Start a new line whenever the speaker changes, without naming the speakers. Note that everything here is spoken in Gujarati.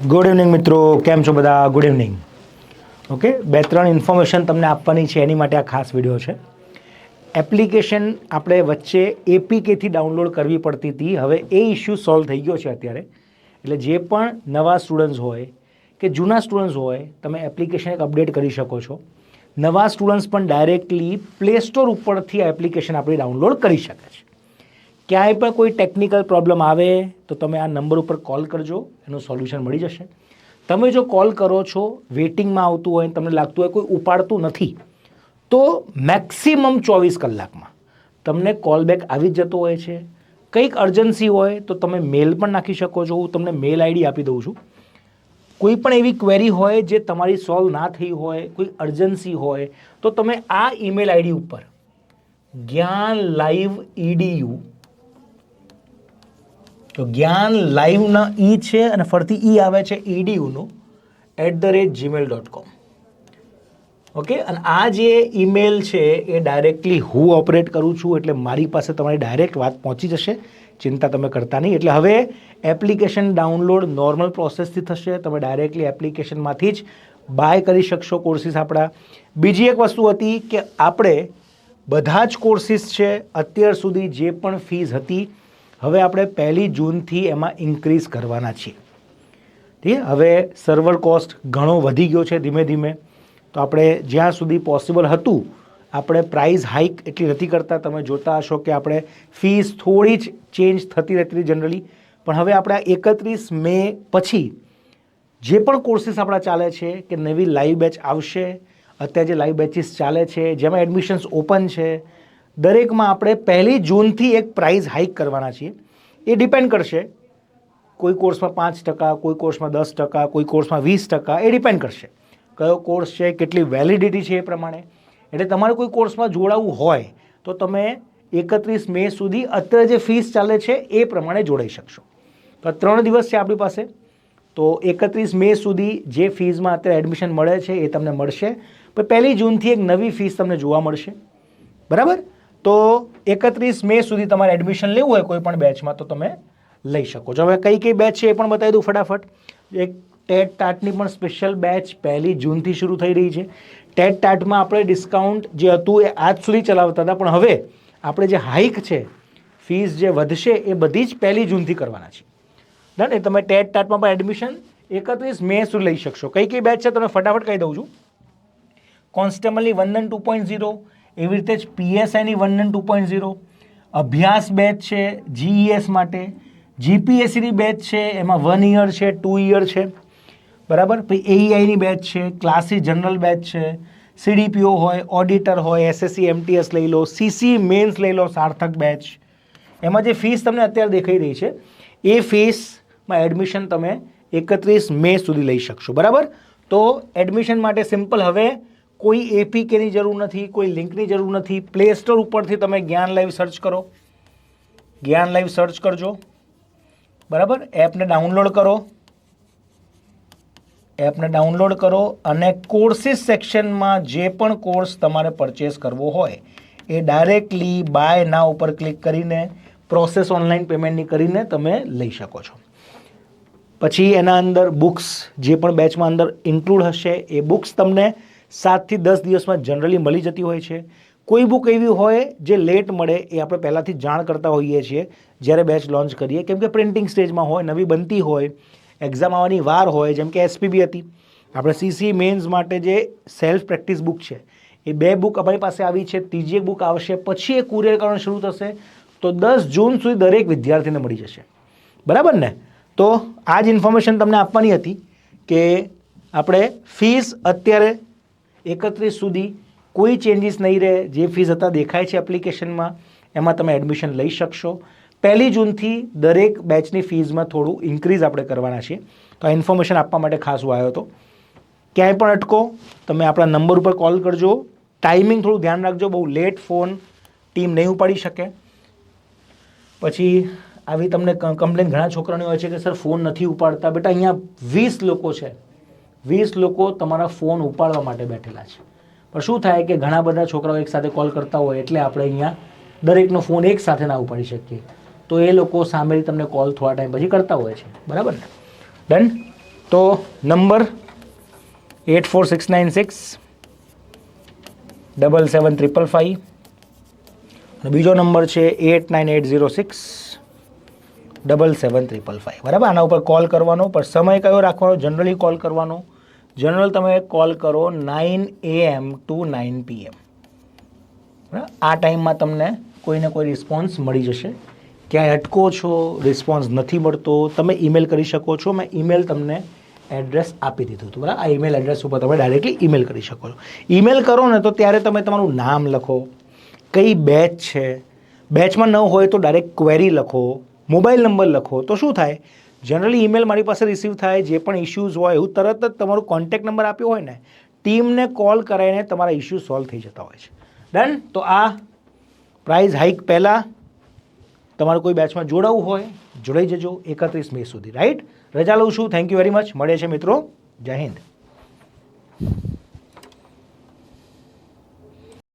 ગુડ ઇવનિંગ મિત્રો, કેમ છો બધા? Good evening. ઓકે, બે ત્રણ ઇન્ફોર્મેશન તમને આપવાની છે, એની માટે આ ખાસ વિડીયો છે. એપ્લિકેશન આપણે વચ્ચે એપીકેથી ડાઉનલોડ કરવી પડતી હતી, હવે એ ઇસ્યુ સોલ્વ થઈ ગયો છે અત્યારે. એટલે જે પણ નવા સ્ટુડન્ટ્સ હોય કે જૂના સ્ટુડન્ટ્સ હોય, તમે એપ્લિકેશન એક અપડેટ કરી શકો છો. નવા સ્ટુડન્ટ્સ પણ ડાયરેક્ટલી પ્લે સ્ટોર ઉપરથી આ એપ્લિકેશન આપણે ડાઉનલોડ કરી શકે છે. ક્યાંય પણ કોઈ ટેકનિકલ પ્રોબ્લેમ આવે તો તમે આ નંબર ઉપર કોલ કરજો, એનું સોલ્યુશન મળી જશે. તમે જો કોલ કરો છો, વેઇટિંગમાં આવતું હોય, તમને લાગતું હોય કોઈ ઉપાડતું નથી, તો મેક્સિમમ 24 કલાકમાં તમને કોલ બેક આવી જ જતો હોય છે. કંઈક અર્જન્સી હોય તો તમે મેલ પણ નાખી શકો છો. હું તમને મેલ આઈડી આપી દઉં છું. કોઈ પણ એવી ક્વેરી હોય જે તમારી સોલ્વ ના થઈ હોય, કોઈ અર્જન્સી હોય, તો તમે આ ઈમેલ આઈડી ઉપર જ્ઞાન લાઈવ EDU, તો જ્ઞાન લાઈવના ઈ છે અને ફરતી ઈ આવે છે EDUનું @gmail.com. ઓકે, અને આ જે ઈમેલ છે એ ડાયરેક્ટલી હું ઓપરેટ કરું છું, એટલે મારી પાસે તમારી ડાયરેક્ટ વાત પહોંચી જશે. ચિંતા તમે કરતા નહીં. એટલે હવે એપ્લિકેશન ડાઉનલોડ નોર્મલ પ્રોસેસથી થશે. તમે ડાયરેક્ટલી એપ્લિકેશનમાંથી જ બાય કરી શકશો કોર્સીસ આપણા. બીજી એક વસ્તુ હતી કે આપણે બધા જ કોર્સીસ છે અત્યાર સુધી જે પણ ફીસ હતી, હવે આપણે 1 જૂનથી એમાં ઇન્ક્રીઝ કરવાના છીએ. ઠીક છે? હવે સર્વર કોસ્ટ ઘણો વધી ગયો છે ધીમે ધીમે, તો આપણે જ્યાં સુધી પોસિબલ હતું આપણે પ્રાઇસ હાઇક એટલી નથી કરતા. તમે જોતા હશો કે આપણે ફીસ થોડી જ ચેન્જ થતી રહેતી જનરલી, પણ હવે આપણે 31 મે પછી જે પણ કોર્સીસ આપણા ચાલે છે કે નવી લાઈવ બેચ આવશે, અત્યારે જે લાઈવ બેચીસ ચાલે છે જેમાં એડમિશન્સ ઓપન છે, દરેકમાં આપણે 1 જૂનથી એક પ્રાઇસ હાઇક કરવાના છીએ. એ ડિપેન્ડ કરશે, કોઈ કોર્સમાં 5%, કોઈ કોર્સમાં 10%, કોઈ કોર્સમાં 20%, એ ડિપેન્ડ કરશે કયો કોર્સ છે, કેટલી વેલિડિટી છે એ પ્રમાણે. એટલે તમારે કોઈ કોર્સમાં જોડાવવું હોય તો તમે 31 મે સુધી અત્યારે જે ફીસ ચાલે છે એ પ્રમાણે જોડાઈ શકશો. તો 3 દિવસ છે આપણી પાસે, તો 31 મે સુધી જે ફીઝમાં અત્યારે એડમિશન મળે છે એ તમને મળશે. પણ 1 જૂનથી એક નવી ફીસ તમને જોવા મળશે. બરાબર? તો 31 મે સુધી તમારે એડમિશન લેવું હોય કોઈ પણ બેચમાં તો તમે લઈ શકો છો. હવે કઈ કઈ બેચ છે એ પણ બતાવી દઉં ફટાફટ. એક ટેટ ટાટની પણ સ્પેશિયલ બેચ 1 જૂનથી શરૂ થઈ રહી છે. ટેટ ટાટમાં આપણે ડિસ્કાઉન્ટ જે હતું એ આજ સુધી ચલાવતા હતા, પણ હવે આપણે જે હાઇક છે, ફીસ જે વધશે એ બધી જ 1 જૂનથી કરવાના છે. ડન? એ તમે ટેટ ટાટમાં પણ એડમિશન 31 મે સુધી લઈ શકશો. કઈ કઈ બેચ છે તમે ફટાફટ કહી દઉં છું. કોન્સ્ટેબલની 1 અને 2.0, એવી રીતે જ PSIની 1 અને 2.0, અભ્યાસ બેચ છે GES માટે, GPSCની બેચ છે એમાં 1 યર છે, 2 યર છે. બરાબર? પછી AEIની બેચ છે, ક્લાસીસ જનરલ બેચ છે, CDPO હોય, ઓડિટર હોય, SSC MTS લઈ લો, CC મેન્સ લઈ લો, સાર્થક બેચ. એમાં જે ફીસ તમને અત્યારે દેખાઈ રહી છે એ ફીસમાં એડમિશન તમે 31 મે સુધી લઈ શકશો. બરાબર? તો એડમિશન માટે સિમ્પલ, હવે કોઈ APKની જરૂર નથી, કોઈ લિંકની જરૂર નથી. પ્લે સ્ટોર ઉપરથી તમે જ્ઞાન લાઈવ સર્ચ કરો, જ્ઞાન લાઈવ સર્ચ કરજો. બરાબર? એપને ડાઉનલોડ કરો, એપને ડાઉનલોડ કરો અને કોર્સીસ સેક્શનમાં જે પણ કોર્સ તમારે પરચેસ કરવો હોય એ ડાયરેક્ટલી બાય નાવ ઉપર ક્લિક કરીને પ્રોસેસ ઓનલાઈન પેમેન્ટની કરીને તમે લઈ શકો છો. પછી એના અંદર બુક્સ જે પણ બેચમાં અંદર ઇન્ક્લુડ હશે એ બુક્સ તમને 7 થી 10 દિવસમાં જનરલી મળી જતી હોય છે. કોઈ બુક એવી હોય જે લેટ મળે એ આપણે પહેલાંથી જાણ કરતા હોઈએ છીએ જ્યારે બેચ લોન્ચ કરીએ, કેમ કે પ્રિન્ટિંગ સ્ટેજમાં હોય, નવી બનતી હોય, એક્ઝામ આવવાની વાર હોય. જેમ કે SPB હતી, આપણે CC મેન્સ માટે જે સેલ્ફ પ્રેક્ટિસ બુક છે એ 2 બુક અમારી પાસે આવી છે. ત્રીજી એક બુક આવશે, પછી એ કુરિયર કરવાનું શરૂ થશે, તો 10 જૂન સુધી દરેક વિદ્યાર્થીને મળી જશે. બરાબર ને? તો આ જ ઇન્ફોર્મેશન તમને આપવાની હતી કે આપણે ફીસ અત્યારે 31 સુધી કોઈ ચેન્જીસ નહીં રહે. જે ફીસ હતા દેખાય છે એપ્લિકેશનમાં, એમાં તમે એડમિશન લઈ શકશો. 1 જૂનથી દરેક બેચની ફીઝમાં થોડું ઇન્ક્રીઝ આપણે કરવાના છીએ. તો આ ઇન્ફોર્મેશન આપવા માટે ખાસ હું આવ્યો હતો. ક્યાંય પણ અટકો તમે આપણા નંબર ઉપર કોલ કરજો. ટાઈમિંગ થોડું ધ્યાન રાખજો, બહુ લેટ ફોન ટીમ નહીં ઉપાડી શકે. પછી આવી તમને કમ્પ્લેન ઘણા છોકરાઓની હોય છે કે સર ફોન નથી ઉપાડતા. બેટા અહીંયા 20 લોકો છે, 20 લોકો તમારા ફોન ઉપાડવા માટે બેઠેલા છે. પણ શું થાય કે ઘણા બધા છોકરાઓ એકસાથે કોલ કરતા હોય એટલે આપણે અહીંયા દરેકનો ફોન એક સાથે ના ઉપાડી શકીએ, તો એ લોકો સામેથી તમને કોલ થોડા ટાઈમ પછી કરતા હોય છે. બરાબર ને? ડન? તો નંબર 84696575 અને બીજો નંબર છે 8980677555. બરાબર, આના ઉપર કોલ કરવાનો, પણ સમય કયો રાખવાનો? જનરલી કોલ કરવાનો. જનરલ તમે કોલ કરો 9 AM to 9 PM. બરાબર, આ ટાઈમમાં તમને કોઈને કોઈ રિસ્પોન્સ મળી જશે. ક્યાંય અટકો છો, રિસ્પોન્સ નથી મળતો, તમે ઈમેલ કરી શકો છો. મેં ઈમેલ તમને એડ્રેસ આપી દીધું હતું. બરાબર, આ ઈમેલ એડ્રેસ ઉપર તમે ડાયરેક્ટલી ઈમેલ કરી શકો છો. ઈમેલ કરો ને તો ત્યારે તમે તમારું નામ લખો, કઈ બેચ છે, બેચમાં ન હોય તો ડાયરેક્ટ ક્વેરી લખો, મોબાઈલ નંબર લખો. તો શું થાય, જનરલી ઈમેલ મારી પાસે રિસીવ થાય, જે પણ ઇશ્યુઝ હોય એવું તરત જ તમારું કોન્ટેક્ટ નંબર આપ્યો હોય ને, ટીમને કોલ કરાવીને તમારા ઇશ્યુ સોલ્વ થઈ જતા હોય છે. ડન. તો આ પ્રાઇઝ હાઇક પહેલાં તમારે કોઈ બેચમાં જોડાવવું હોય, જોડાઈ જજો 31 મે સુધી. રાઈટ, રજા લઉં છું. Thank you very much. મળે છે મિત્રો. જય હિન્દ.